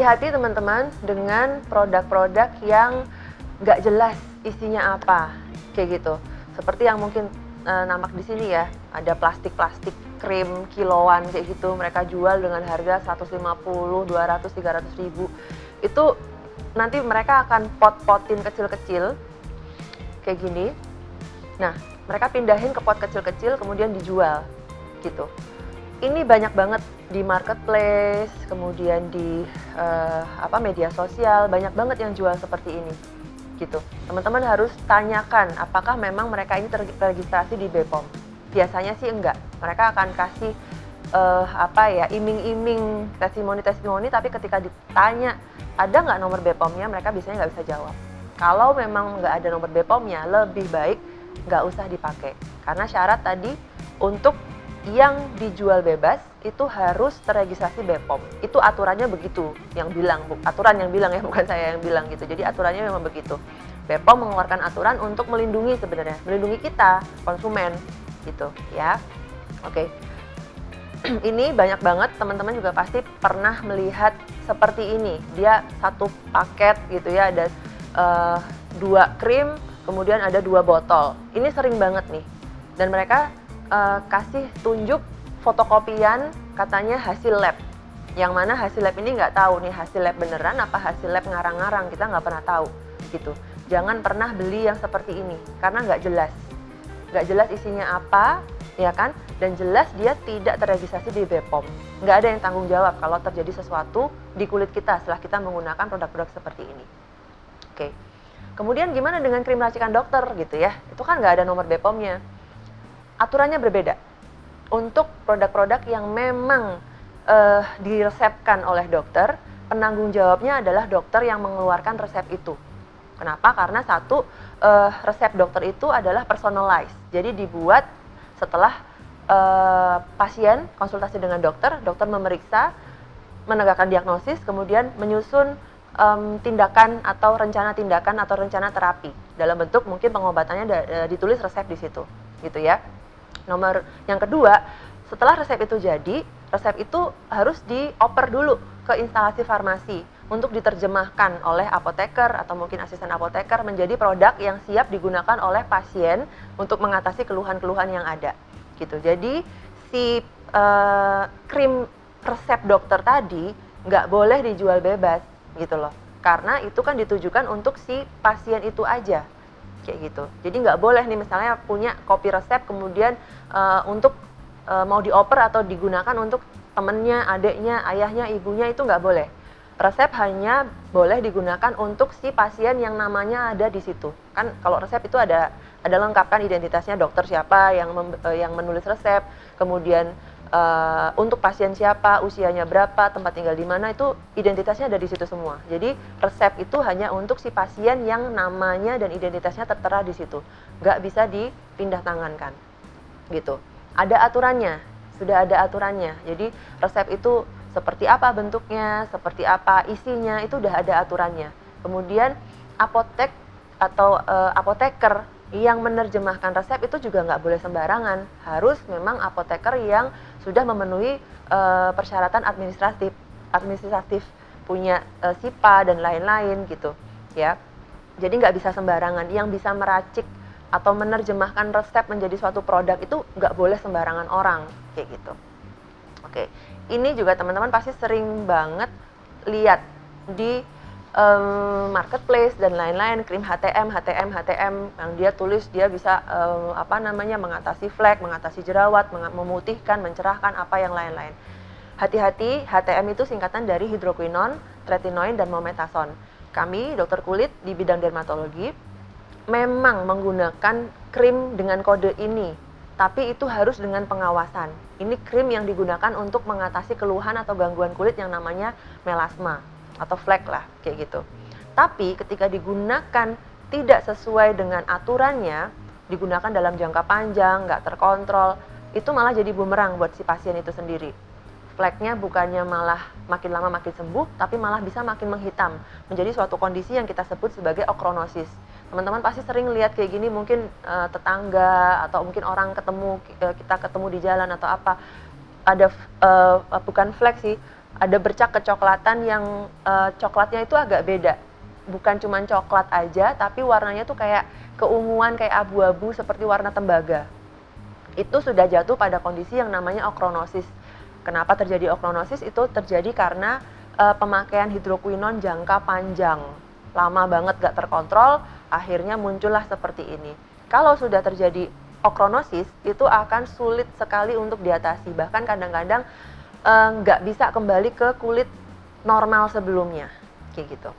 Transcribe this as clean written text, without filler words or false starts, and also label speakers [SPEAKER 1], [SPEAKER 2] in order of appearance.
[SPEAKER 1] hati-hati teman-teman dengan produk-produk yang nggak jelas isinya apa, kayak gitu. Seperti yang mungkin nampak di sini ya, ada plastik-plastik krim kiloan kayak gitu, mereka jual dengan harga 150, 200, 300 ribu. Itu nanti mereka akan pot-potin kecil-kecil kayak gini. Nah, mereka pindahin ke pot kecil-kecil kemudian dijual gitu. Ini banyak banget di marketplace, kemudian di media sosial, banyak banget yang jual seperti ini gitu. Teman-teman harus tanyakan apakah memang mereka ini terregistrasi di BPOM. Biasanya sih enggak. Mereka akan kasih iming-iming testimoni, tapi ketika ditanya ada nggak nomor BPOM-nya, mereka biasanya nggak bisa jawab. Kalau memang nggak ada nomor BPOM-nya, lebih baik nggak usah dipakai. Karena syarat tadi untuk yang dijual bebas itu harus terregistrasi BPOM. Itu aturannya begitu, aturan yang bilang ya, bukan saya yang bilang gitu. Jadi aturannya memang begitu. BPOM mengeluarkan aturan untuk melindungi kita, konsumen gitu ya. Oke. Ini banyak banget, teman-teman juga pasti pernah melihat seperti ini. Dia satu paket gitu ya, ada 2 krim, kemudian ada 2 botol. Ini sering banget nih. Dan mereka kasih tunjuk fotokopian katanya hasil lab. Yang mana hasil lab ini nggak tahu nih hasil lab beneran apa hasil lab ngarang-ngarang, kita nggak pernah tahu gitu. Jangan pernah beli yang seperti ini karena nggak jelas. Nggak jelas isinya apa, ya kan? Dan jelas dia tidak terregistrasi di BPOM. Nggak ada yang tanggung jawab kalau terjadi sesuatu di kulit kita setelah kita menggunakan produk-produk seperti ini. Oke. Kemudian gimana dengan krim racikan dokter gitu ya? Itu kan nggak ada nomor BPOM-nya. Aturannya berbeda. Untuk produk-produk yang memang diresepkan oleh dokter, penanggung jawabnya adalah dokter yang mengeluarkan resep itu. Kenapa? Karena satu, resep dokter itu adalah personalized. Jadi dibuat setelah pasien konsultasi dengan dokter memeriksa, menegakkan diagnosis, kemudian menyusun tindakan atau rencana terapi. Dalam bentuk mungkin pengobatannya ditulis resep di situ, gitu ya. Nomor yang kedua, setelah resep itu jadi, resep itu harus dioper dulu ke instalasi farmasi untuk diterjemahkan oleh apoteker atau mungkin asisten apoteker menjadi produk yang siap digunakan oleh pasien untuk mengatasi keluhan-keluhan yang ada. Gitu. Jadi si krim resep dokter tadi nggak boleh dijual bebas gitu loh. Karena itu kan ditujukan untuk si pasien itu aja. Kayak gitu. Jadi nggak boleh nih misalnya punya kopi resep kemudian untuk mau dioper atau digunakan untuk temennya, adiknya, ayahnya, ibunya, itu nggak boleh. Resep hanya boleh digunakan untuk si pasien yang namanya ada di situ. Kan kalau resep itu ada lengkap kan identitasnya, dokter siapa yang menulis resep, kemudian untuk pasien siapa, usianya berapa, tempat tinggal di mana, itu identitasnya ada di situ semua. Jadi resep itu hanya untuk si pasien yang namanya dan identitasnya tertera di situ, nggak bisa dipindah tangankan, gitu. Ada aturannya, sudah ada aturannya. Jadi resep itu seperti apa bentuknya, seperti apa isinya, itu udah ada aturannya. Kemudian apotek atau apoteker yang menerjemahkan resep itu juga nggak boleh sembarangan, harus memang apoteker yang sudah memenuhi persyaratan administratif, punya SIPA dan lain-lain gitu ya. Jadi nggak bisa sembarangan. Yang bisa meracik atau menerjemahkan resep menjadi suatu produk itu nggak boleh sembarangan orang kayak gitu. Oke, ini juga teman-teman pasti sering banget lihat di marketplace dan lain-lain, krim HTM yang dia tulis dia bisa mengatasi flek, mengatasi jerawat, memutihkan, mencerahkan, apa yang lain-lain. Hati-hati, HTM itu singkatan dari hidroquinone, tretinoin, dan mometasone. Kami dokter kulit di bidang dermatologi memang menggunakan krim dengan kode ini, tapi itu harus dengan pengawasan. Ini krim yang digunakan untuk mengatasi keluhan atau gangguan kulit yang namanya melasma atau flek lah, kayak gitu. Tapi ketika digunakan tidak sesuai dengan aturannya, digunakan dalam jangka panjang, nggak terkontrol, itu malah jadi bumerang buat si pasien itu sendiri. Fleknya bukannya malah makin lama makin sembuh, tapi malah bisa makin menghitam, menjadi suatu kondisi yang kita sebut sebagai okronosis. Teman-teman pasti sering lihat kayak gini, mungkin tetangga atau mungkin orang kita ketemu di jalan atau apa, ada bukan flek sih, ada bercak kecoklatan yang coklatnya itu agak beda. Bukan cuma coklat aja, tapi warnanya tuh kayak keunguan, kayak abu-abu seperti warna tembaga. Itu sudah jatuh pada kondisi yang namanya okronosis. Kenapa terjadi okronosis? Itu terjadi karena pemakaian hidroquinon jangka panjang. Lama banget gak terkontrol, akhirnya muncullah seperti ini. Kalau sudah terjadi okronosis, itu akan sulit sekali untuk diatasi. Bahkan kadang-kadang nggak bisa kembali ke kulit normal sebelumnya, kayak gitu.